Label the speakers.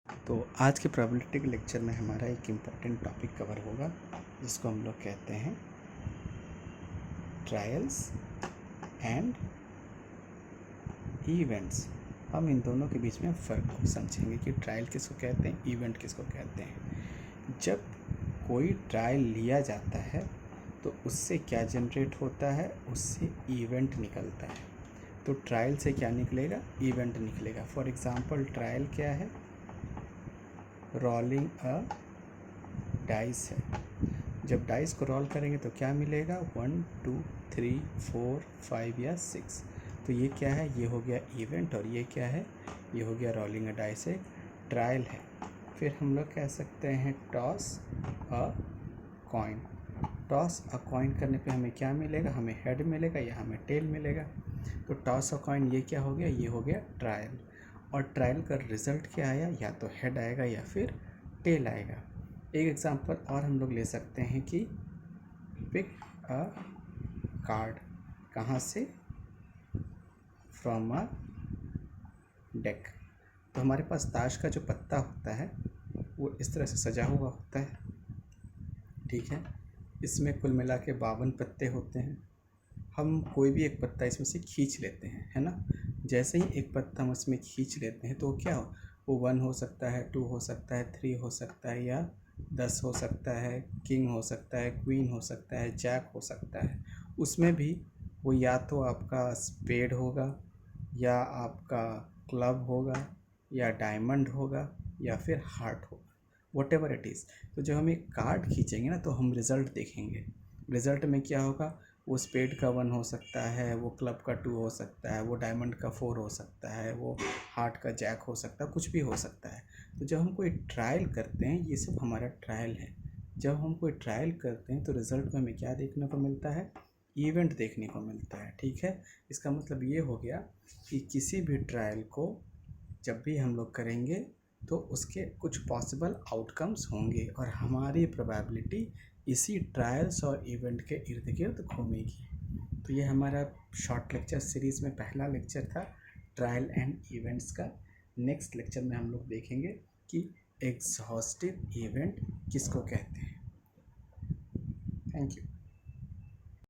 Speaker 1: तो आज के प्रोबेबिलिटी के लेक्चर में हमारा एक इम्पॉर्टेंट टॉपिक कवर होगा जिसको हम लोग कहते हैं ट्रायल्स एंड इवेंट्स। हम इन दोनों के बीच में फ़र्क को समझेंगे कि ट्रायल किसको कहते हैं, इवेंट किसको कहते हैं। जब कोई ट्रायल लिया जाता है तो उससे क्या जनरेट होता है, उससे इवेंट निकलता है। तो ट्रायल से क्या निकलेगा, इवेंट निकलेगा। फॉर एग्ज़ाम्पल ट्रायल क्या है, रोलिंग अ डाइस है। जब डाइस को रोल करेंगे तो क्या मिलेगा, 1 2 3 4 5 या 6। तो ये क्या है, ये हो गया इवेंट। और ये क्या है, ये हो गया रोलिंग अ डाइस, एक ट्रायल है। फिर हम लोग कह सकते हैं टॉस अ कॉइन। टॉस अ कॉइन करने पे हमें क्या मिलेगा, हमें हेड मिलेगा या हमें टेल मिलेगा। तो टॉस अ कॉइन ये क्या हो गया, ये हो गया ट्रायल। और ट्रायल का रिज़ल्ट क्या आया, या तो हेड आएगा या फिर टेल आएगा। एक एग्जांपल और हम लोग ले सकते हैं कि पिक अ कार्ड, कहाँ से, फ्रॉम अ डेक। तो हमारे पास ताश का जो पत्ता होता है वो इस तरह से सजा हुआ होता है, ठीक है। इसमें कुल मिला के 52 पत्ते होते हैं। हम कोई भी एक पत्ता इसमें से खींच लेते हैं, है ना। जैसे ही एक पत्ता हम इसमें खींच लेते हैं तो क्या हो, वो 1 हो सकता है, 2 हो सकता है, 3 हो सकता है, या 10 हो सकता है, किंग हो सकता है, क्वीन हो सकता है, जैक हो सकता है। उसमें भी वो या तो आपका स्पेड होगा, या आपका क्लब होगा, या डायमंड होगा, या फिर हार्ट होगा, वट एवर इट इज़। तो जब हम एक कार्ड खींचेंगे ना तो हम रिज़ल्ट देखेंगे। रिज़ल्ट में क्या होगा, वो स्पेड का 1 हो सकता है, वो क्लब का 2 हो सकता है, वो डायमंड का 4 हो सकता है, वो हार्ट का जैक हो सकता है, कुछ भी हो सकता है। तो जब हम कोई ट्रायल करते हैं, ये सब हमारा ट्रायल है। जब हम कोई ट्रायल करते हैं तो रिज़ल्ट में हमें क्या देखने को मिलता है, इवेंट देखने को मिलता है, ठीक है। इसका मतलब ये हो गया कि किसी भी ट्रायल को जब भी हम लोग करेंगे तो उसके कुछ पॉसिबल आउटकम्स होंगे और हमारी प्रोबेबिलिटी इसी ट्रायल्स और इवेंट के इर्द गिर्द घूमेगी। तो ये हमारा शॉर्ट लेक्चर सीरीज़ में पहला लेक्चर था ट्रायल एंड इवेंट्स का। नेक्स्ट लेक्चर में हम लोग देखेंगे कि एग्जॉस्टिव इवेंट किसको कहते हैं। Thank you.